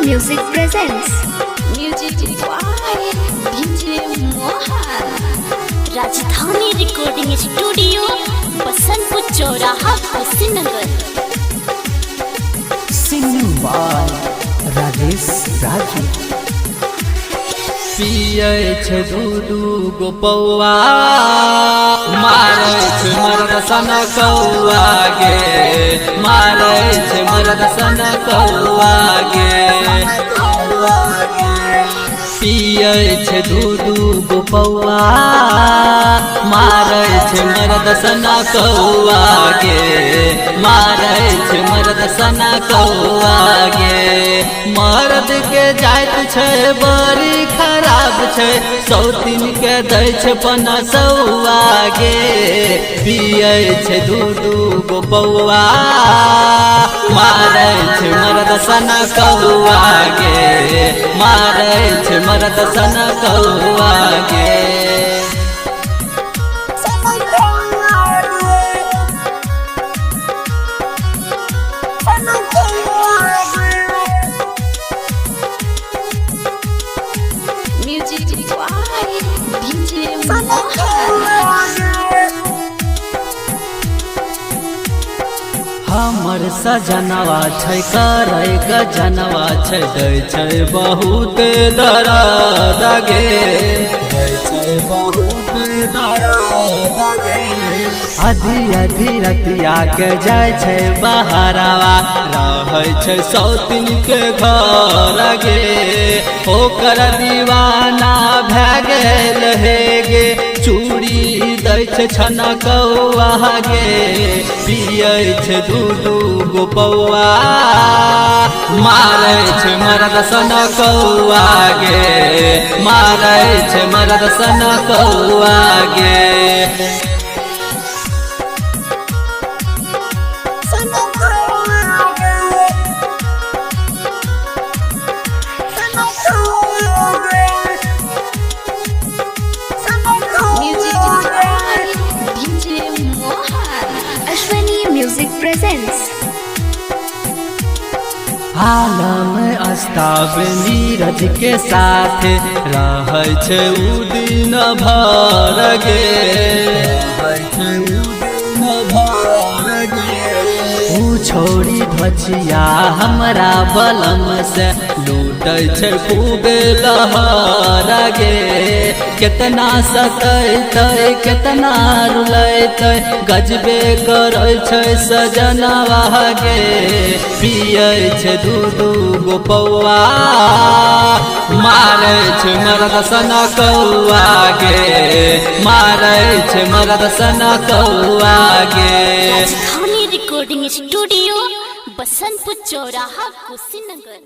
Music presents Music by DJ Mohan. राजधानी recording studio Basantpur चौराहा Kushinagar. Singing by Rajesh Raju. पियै छै दूधू गो पौआ, मारै छै मर्द सन कौआ गे, मारै छै मर्द सन कौआ गे। पियै छै दूधू गो पौआ, मारै छै मर्द सन कौआ गे, मारै छै मर्द सन कौआ गे। मर्द के जाइत छै बड़ी खराब छै, सौतीन के दै छै पनसौआ गे। पियै छै दूधू गो पौआ, मारै छै मर्द सन कौआ गे, मारै छै मर्द सन कौआ गे। Music by DJ Mohan. हमर सजनवा छै करे गजनवा छै, दै छै बहुत दर्द गे, दै छै बहुत दर्द गे। आधी आधी रतिया के जाय छै बहरावा, रहै छै सौतीन के घर गे। ओकर दीवाना भए गेल हे गे, चूड़ी दै छै छनकौआ गे। पियै छै दूधू गो पौआ, मारै छै मर्द सन कौआ गे, मारै छै मर्द सन कौआ गे। Music presents आलम अस्ताब नीरज के साथ रहै छै उ दिन भर गे, रहै छै उ दिन भर गे। उ छोड़ी ध्वजिया हमरा बलम से लूटै छै खूब लहर गे। केतना सतैतै केतना रुलैतै, गजबे करै छै सजनवा गे। पियै छै दूधू गो पौआ, मारै छै मर्द सन कौआ गे, मारै छै मर्द सन कौआ गे। राजधानी रिकॉर्डिंग स्टूडियो बसंतपुर चौराहा कुशीनगर।